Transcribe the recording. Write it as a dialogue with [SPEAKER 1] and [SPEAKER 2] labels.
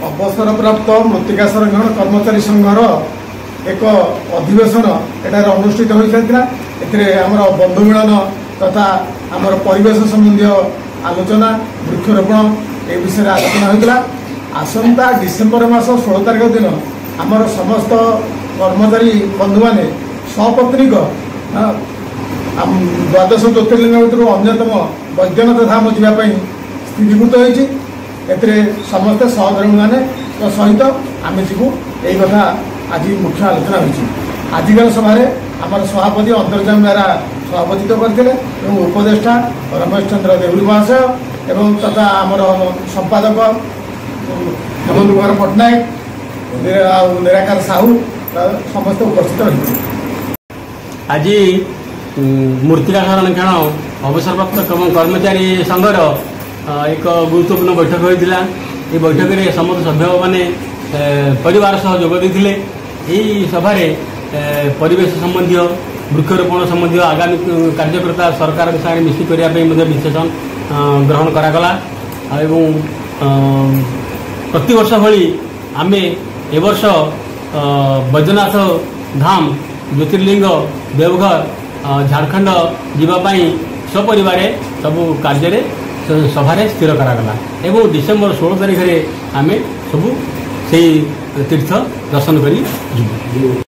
[SPEAKER 1] अवसरप्राप्त मृत्तिका संरक्षण कर्मचारी संघर एक अधिवेशन एटार अनुष्ठित हो सारी आमर बंधु मिलन तथा आमर परिवेश संबंधी आलोचना वृक्षरोपण ए विषय आलोचना होता। आसंता डिसेम्बर मास 16 तारिख दिन आमर समस्त कर्मचारी बंधु मैंने सपत्नीक द्वादश ज्योतिर्लिंग भर अन्यतम वैद्यनाथ धाम जावाई स्थिरीभूत होती। समस्ते सहधर्मी मान सहित आम जीवु यही कथा आज मुख्य आलोचना होती। आजिकल सभार आमर सभापति अंतर्जाम बेहरा सभापतित्व करते उपदेष्टा रमेश चंद्र देउरी महाशय एवं तथा आमर संपादक हेमंत कुमार पट्टनायक निराकार साहू समस्त उपस्थित रही।
[SPEAKER 2] आज मृत्तिका संरक्षण अवसरप्राप्त कर्मचारी संघर एक गुरुत्वपूर्ण बैठक होता। ये बैठक में समस्त सभ्य मैंने परिवार सह जोग देते। यही सभार परिवेश संबंधी वृक्षरोपण संबंधी आगामी कार्यकर्ता सरकार साथ मिसिक करने विशेषण ग्रहण करागला। प्रतिवर्ष भली आम ए वर्ष बैद्यनाथ धाम ज्योतिर्लिंग देवघर झारखंड जीवाई सपरिवार सबू कार्य सभारे स्थिर करागला एवं डिसेम्बर 16 तारिख में आम सबू से तीर्थ दर्शन करी।